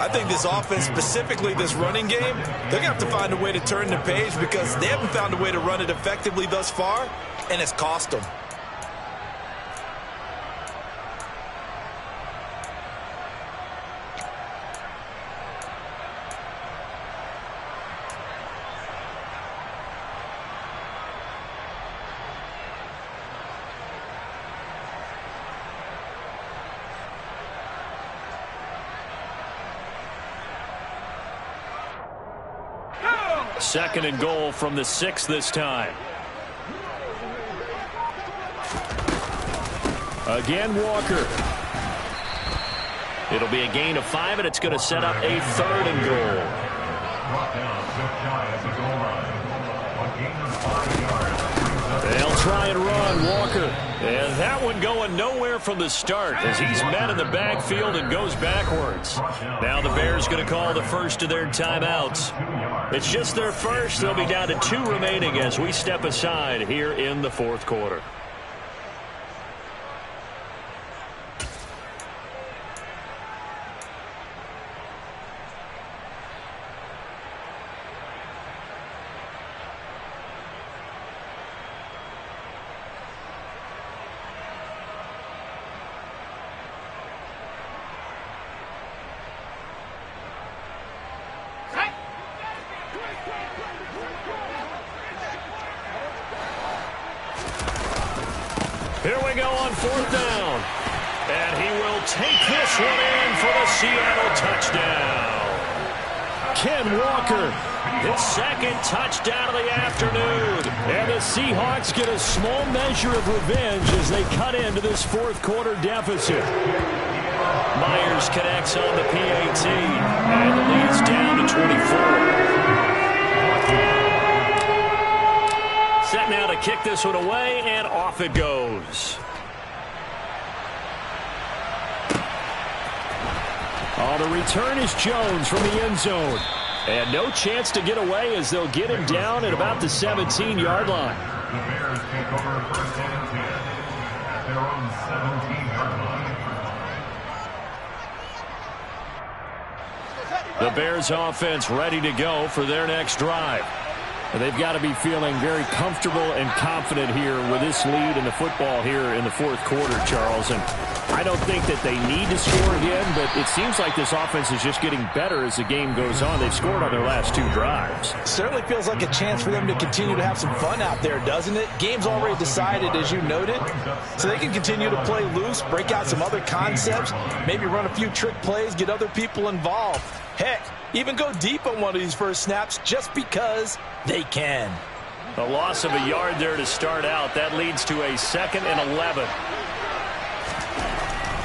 I think this offense, specifically this running game, they're going to have to find a way to turn the page because they haven't found a way to run it effectively thus far, and it's cost them. Second and goal from the 6 this time. Again, Walker. It'll be a gain of 5, and it's going to set up a 3rd and goal. Brought down just shy of the goal line. A gain of 5 yards. They'll try and run, Walker. And that one going nowhere from the start as he's met in the backfield and goes backwards. Now the Bears going to call the first of their timeouts. It's just their first. They'll be down to 2 remaining as we step aside here in the 4th quarter. Here we go on 4th down. And he will take this one in for the Seattle touchdown. Ken Walker, his 2nd touchdown of the afternoon. And the Seahawks get a small measure of revenge as they cut into this 4th quarter deficit. Myers connects on the PAT, and the lead's down to 24. Set now to kick this one away, and off it goes. On the return is Jones from the end zone. And no chance to get away as they'll get him down at about the 17-yard line. The Bears take over 1st and 10 at their own 17-yard line. The Bears offense ready to go for their next drive. And they've got to be feeling very comfortable and confident here with this lead in the football here in the 4th quarter, Charles. And I don't think that they need to score again, but it seems like this offense is just getting better as the game goes on. They've scored on their last 2 drives. Certainly feels like a chance for them to continue to have some fun out there, doesn't it? Game's already decided, as you noted, so they can continue to play loose, break out some other concepts, maybe run a few trick plays, get other people involved. Heck, even go deep on one of these first snaps just because they can. A loss of a yard there to start out. That leads to a 2nd and 11.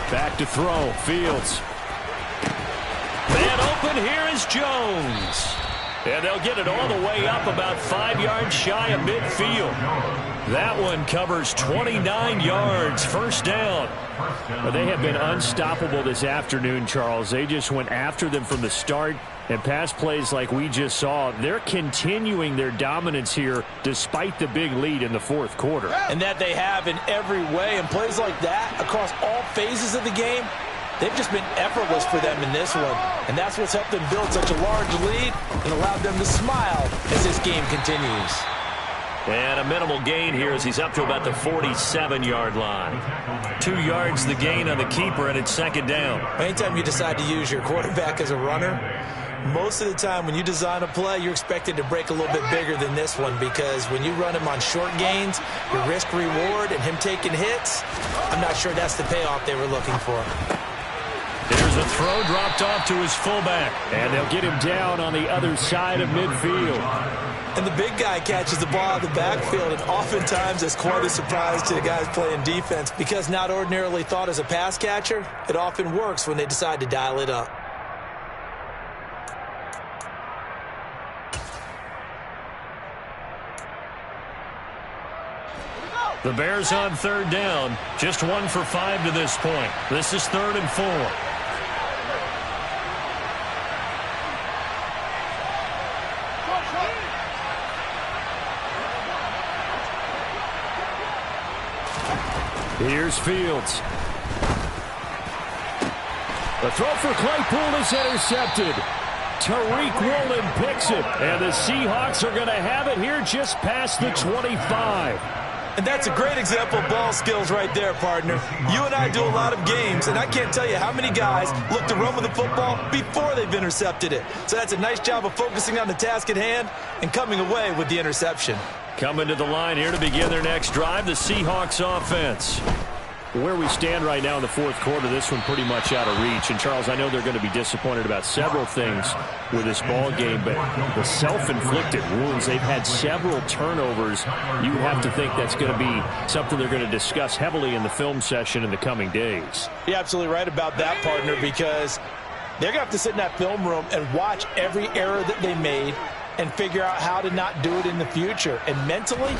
Back to throw. Fields. Man open. Here is Jones. And they'll get it all the way up about 5 yards shy of midfield. That one covers 29 yards. First down. But they have been unstoppable this afternoon, Charles. They just went after them from the start. And pass plays like we just saw, they're continuing their dominance here despite the big lead in the fourth quarter. And that they have in every way. And plays like that across all phases of the game, they've just been effortless for them in this one. And that's what's helped them build such a large lead and allowed them to smile as this game continues. And a minimal gain here as he's up to about the 47-yard line. 2 yards the gain on the keeper, and it's second down. Anytime you decide to use your quarterback as a runner, most of the time when you design a play, you're expected to break a little bit bigger than this one, because when you run him on short gains, your risk-reward and him taking hits, I'm not sure that's the payoff they were looking for. There's a throw dropped off to his fullback, and they'll get him down on the other side of midfield. And the big guy catches the ball out of the backfield, and oftentimes it's quite a surprise to the guys playing defense, because not ordinarily thought as a pass catcher, it often works when they decide to dial it up. The Bears on third down, just 1 for 5 to this point. This is 3rd and 4. Here's Fields. The throw for Claypool is intercepted. Tariq Woolen picks it, and the Seahawks are going to have it here just past the 25. And that's a great example of ball skills right there, partner. You and I do a lot of games, and I can't tell you how many guys look to run with the football before they've intercepted it. So that's a nice job of focusing on the task at hand and coming away with the interception. Coming to the line here to begin their next drive, the Seahawks offense. Where we stand right now in the fourth quarter, this one pretty much out of reach. And, Charles, I know they're going to be disappointed about several things with this ball game, but the self-inflicted wounds, they've had several turnovers. You have to think that's going to be something they're going to discuss heavily in the film session in the coming days. You're absolutely right about that, partner, because they're going to have to sit in that film room and watch every error that they made and figure out how to not do it in the future. And mentally,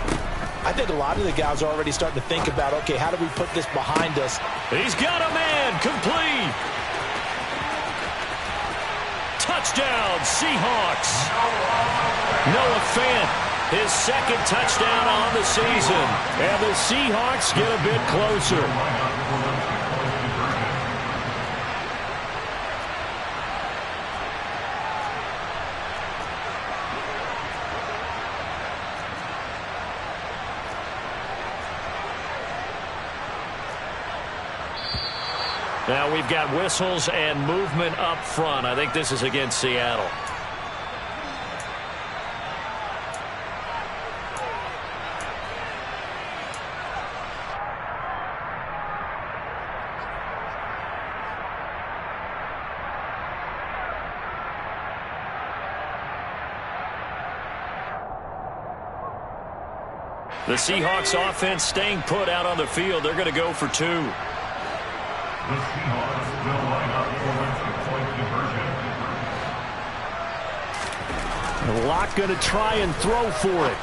I think a lot of the guys are already starting to think about, okay, how do we put this behind us? He's got a man, complete. Touchdown, Seahawks. Noah Fant, his second touchdown on the season. And the Seahawks get a bit closer. Now we've got whistles and movement up front. I think this is against Seattle. The Seahawks offense staying put out on the field. They're going to go for 2. The Seahawks will line up for a point conversion. Bloc going to try and throw for it.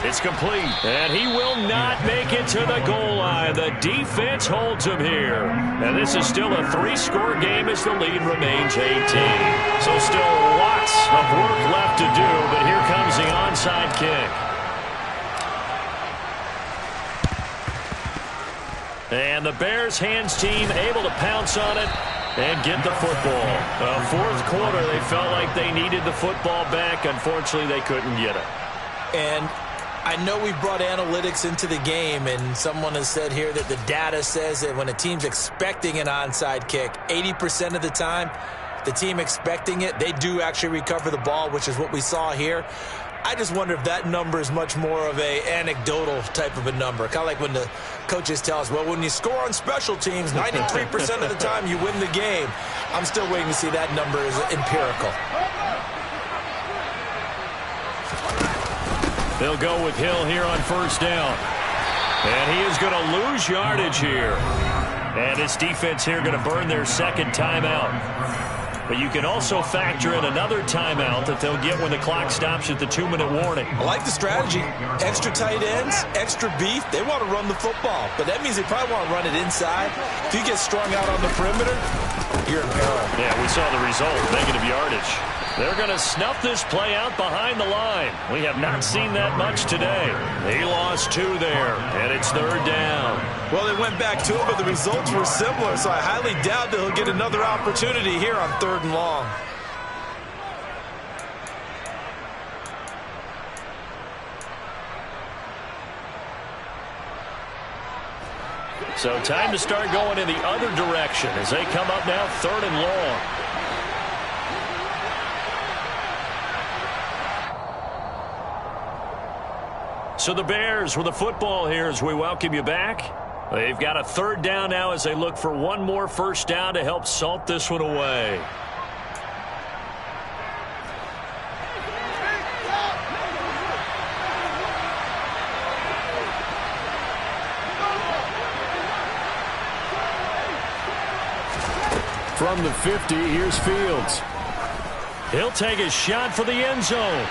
It's complete, and he will not make it to the goal line. The defense holds him here. And this is still a 3-score game as the lead remains 18. So still lots of work left to do, but here comes the onside kick. And the Bears hands team able to pounce on it and get the football. Fourth quarter, they felt like they needed the football back. Unfortunately, they couldn't get it. And I know we brought analytics into the game, and someone has said here that the data says that when a team's expecting an onside kick, 80% of the time, the team expecting it, they do actually recover the ball, which is what we saw here. I just wonder if that number is much more of a anecdotal type of a number. Kind of like when the coaches tell us, well, when you score on special teams, 93% of the time you win the game. I'm still waiting to see that number is empirical. They'll go with Hill here on first down. And he is going to lose yardage here. And his defense here going to burn their second timeout. but you can also factor in another timeout that they'll get when the clock stops at the 2-minute warning. I like the strategy. Extra tight ends, extra beef. They want to run the football, but that means they probably want to run it inside. If you get strung out on the perimeter, you're in peril. Yeah, we saw the result, negative yardage. They're going to snuff this play out behind the line. We have not seen that much today. They lost 2 there, and it's 3rd down. Well, they went back to it, but the results were similar, so I highly doubt that he'll get another opportunity here on 3rd and long. So time to start going in the other direction as they come up now 3rd and long. So the Bears with the football here as we welcome you back. They've got a 3rd down now as they look for one more first down to help salt this one away. From the 50, here's Fields. He'll take a shot for the end zone.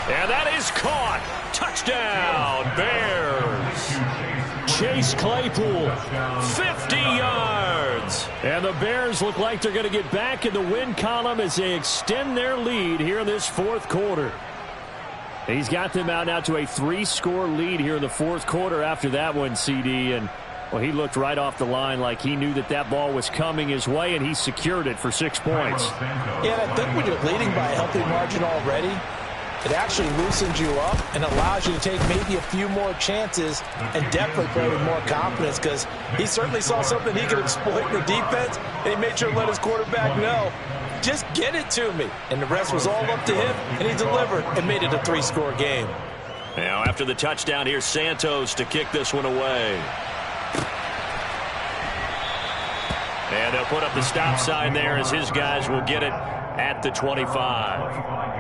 And that is caught. Touchdown, Bears. Chase Claypool, 50 yards. And the Bears look like they're going to get back in the win column as they extend their lead here in this 4th quarter. He's got them out now to a 3-score lead here in the 4th quarter after that one, CD. And, well, he looked right off the line like he knew that that ball was coming his way, and he secured it for 6 points. Yeah, and I think when you're leading by a healthy margin already, it actually loosens you up and allows you to take maybe a few more chances and definitely play with more confidence, because he certainly saw something he could exploit in the defense, and he made sure to let his quarterback know, just get it to me. And the rest was all up to him, and he delivered and made it a 3-score game. Now after the touchdown, here's Santos to kick this one away. And they'll put up the stop sign there as his guys will get it at the 25.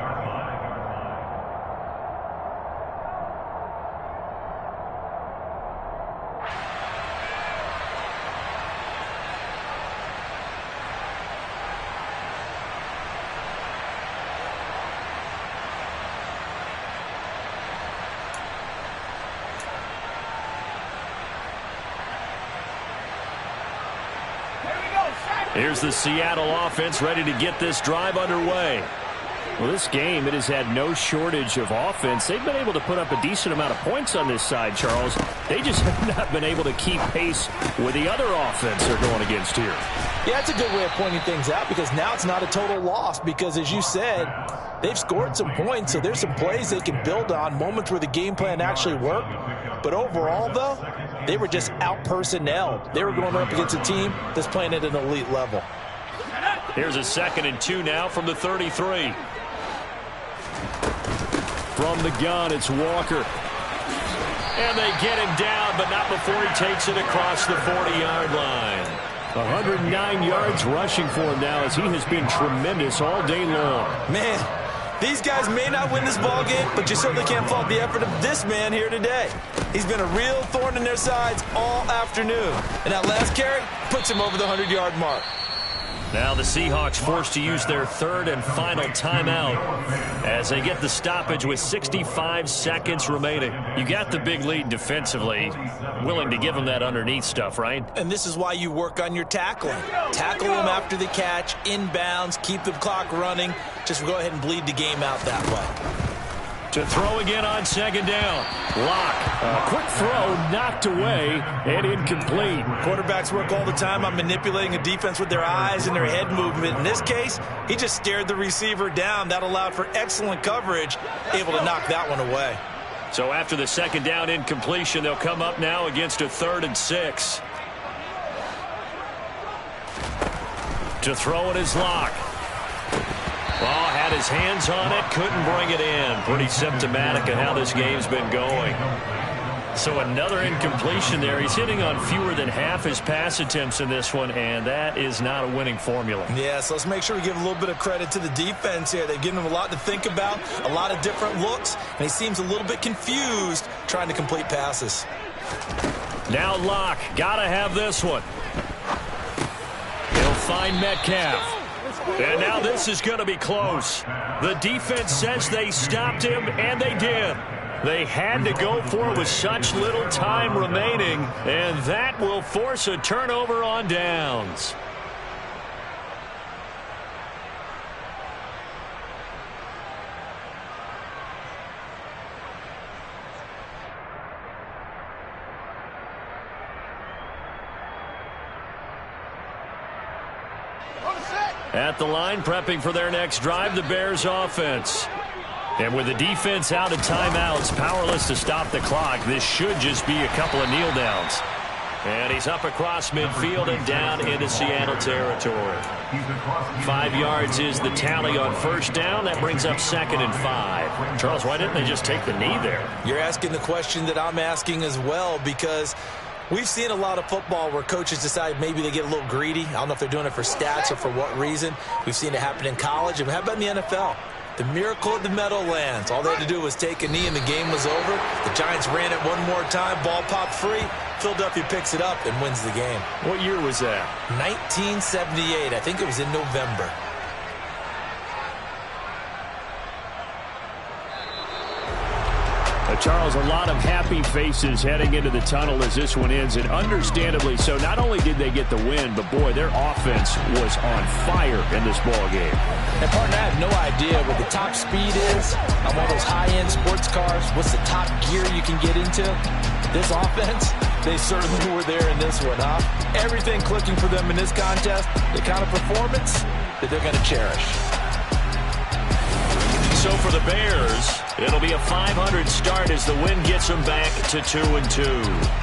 Here's the Seattle offense ready to get this drive underway. Well, this game, it has had no shortage of offense. They've been able to put up a decent amount of points on this side, Charles. They just have not been able to keep pace with the other offense they're going against here. Yeah, that's a good way of pointing things out, because now it's not a total loss, because as you said, they've scored some points, so there's some plays they can build on, moments where the game plan actually worked. But overall, though, they were just out-personnelled. They were going up against a team that's playing at an elite level. Here's a 2nd and 2 now from the 33. From the gun, it's Walker. And they get him down, but not before he takes it across the 40-yard line. 109 yards rushing for him now as he has been tremendous all day long. Man, these guys may not win this ball game, but you certainly can't fault the effort of this man here today. He's been a real thorn in their sides all afternoon. And that last carry puts him over the 100-yard mark. Now the Seahawks forced to use their 3rd and final timeout as they get the stoppage with 65 seconds remaining. You got the big lead defensively. Willing to give them that underneath stuff, right? And this is why you work on your tackling. Tackle them after the catch, inbounds, keep the clock running. Just go ahead and bleed the game out that way. To throw again on 2nd down. Bloc. A quick throw knocked away and incomplete. Quarterbacks work all the time on manipulating a defense with their eyes and their head movement. In this case, he just stared the receiver down. That allowed for excellent coverage, able to knock that one away. So after the 2nd down incompletion, they'll come up now against a 3rd and 6. To throw it is Locke. Ball had his hands on it, couldn't bring it in. Pretty symptomatic of how this game's been going. So another incompletion there. He's hitting on fewer than half his pass attempts in this one, and that is not a winning formula. Yeah, so let's make sure we give a little bit of credit to the defense here. They've given him a lot to think about, a lot of different looks, and he seems a little bit confused trying to complete passes. Now Locke, gotta have this one. He'll find Metcalf. And now this is going to be close. The defense says they stopped him, and they did. They had to go for it with such little time remaining, and that will force a turnover on downs. At the line, prepping for their next drive, the Bears offense. And with the defense out of timeouts, powerless to stop the clock, this should just be a couple of kneel downs. And he's up across midfield and down into Seattle territory. 5 yards is the tally on first down. That brings up 2nd and 5. Charles, why didn't they just take the knee there? You're asking the question that I'm asking as well, because we've seen a lot of football where coaches decide maybe they get a little greedy. I don't know if they're doing it for stats or for what reason. We've seen it happen in college. And how about in the NFL? The miracle of the Meadowlands. All they had to do was take a knee and the game was over. The Giants ran it one more time. Ball popped free. Philadelphia picks it up and wins the game. What year was that? 1978. I think it was in November. Charles, a lot of happy faces heading into the tunnel as this one ends, and understandably so. Not only did they get the win, but boy, their offense was on fire in this ball game. And partner, I have no idea what the top speed is on one of those high-end sports cars. What's the top gear you can get into? This offense, they certainly were there in this one, huh? Everything clicking for them in this contest, the kind of performance that they're going to cherish. So for the Bears, it'll be a 500 start as the win gets them back to 2-2.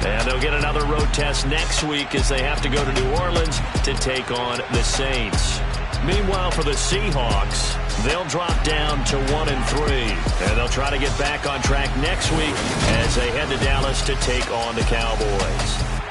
And they'll get another road test next week as they have to go to New Orleans to take on the Saints. Meanwhile, for the Seahawks, they'll drop down to 1-3. And they'll try to get back on track next week as they head to Dallas to take on the Cowboys.